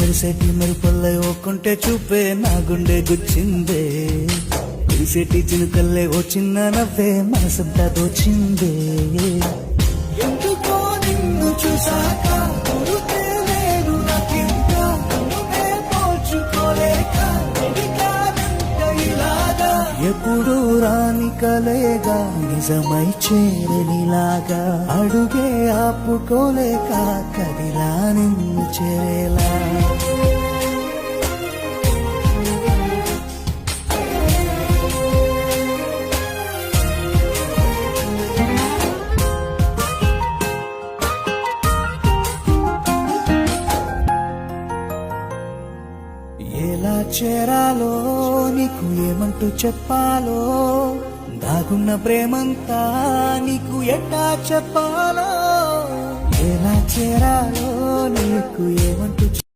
మెరిసేటి మెరుపల్లే ఓకుంటే చూపే నా గుండె గుచ్చిందే మెరిసేటి చినుకల్లే ఓ చిన్న నవ్వే మనసంతా దోచిందే ఎందుకో నిన్ను చూసాక గురుతే లేదు నాకింకా నువ్వే పోల్చుకోలేక వెడికానంట ఇలాగా ఎప్పుడు రాని కలేగా నిజమై చేరనిలాగా అడుగే ఆపుకోలేక కదిలా నిన్ను చేరేలా ఎలా చేరాలో నీకు ఏమంటూ చెప్పాలో దాగున్న ప్రేమంతా నీకు ఎట్టా చెప్పాలో ఎలా చేరాలో నీకు ఏమంటూ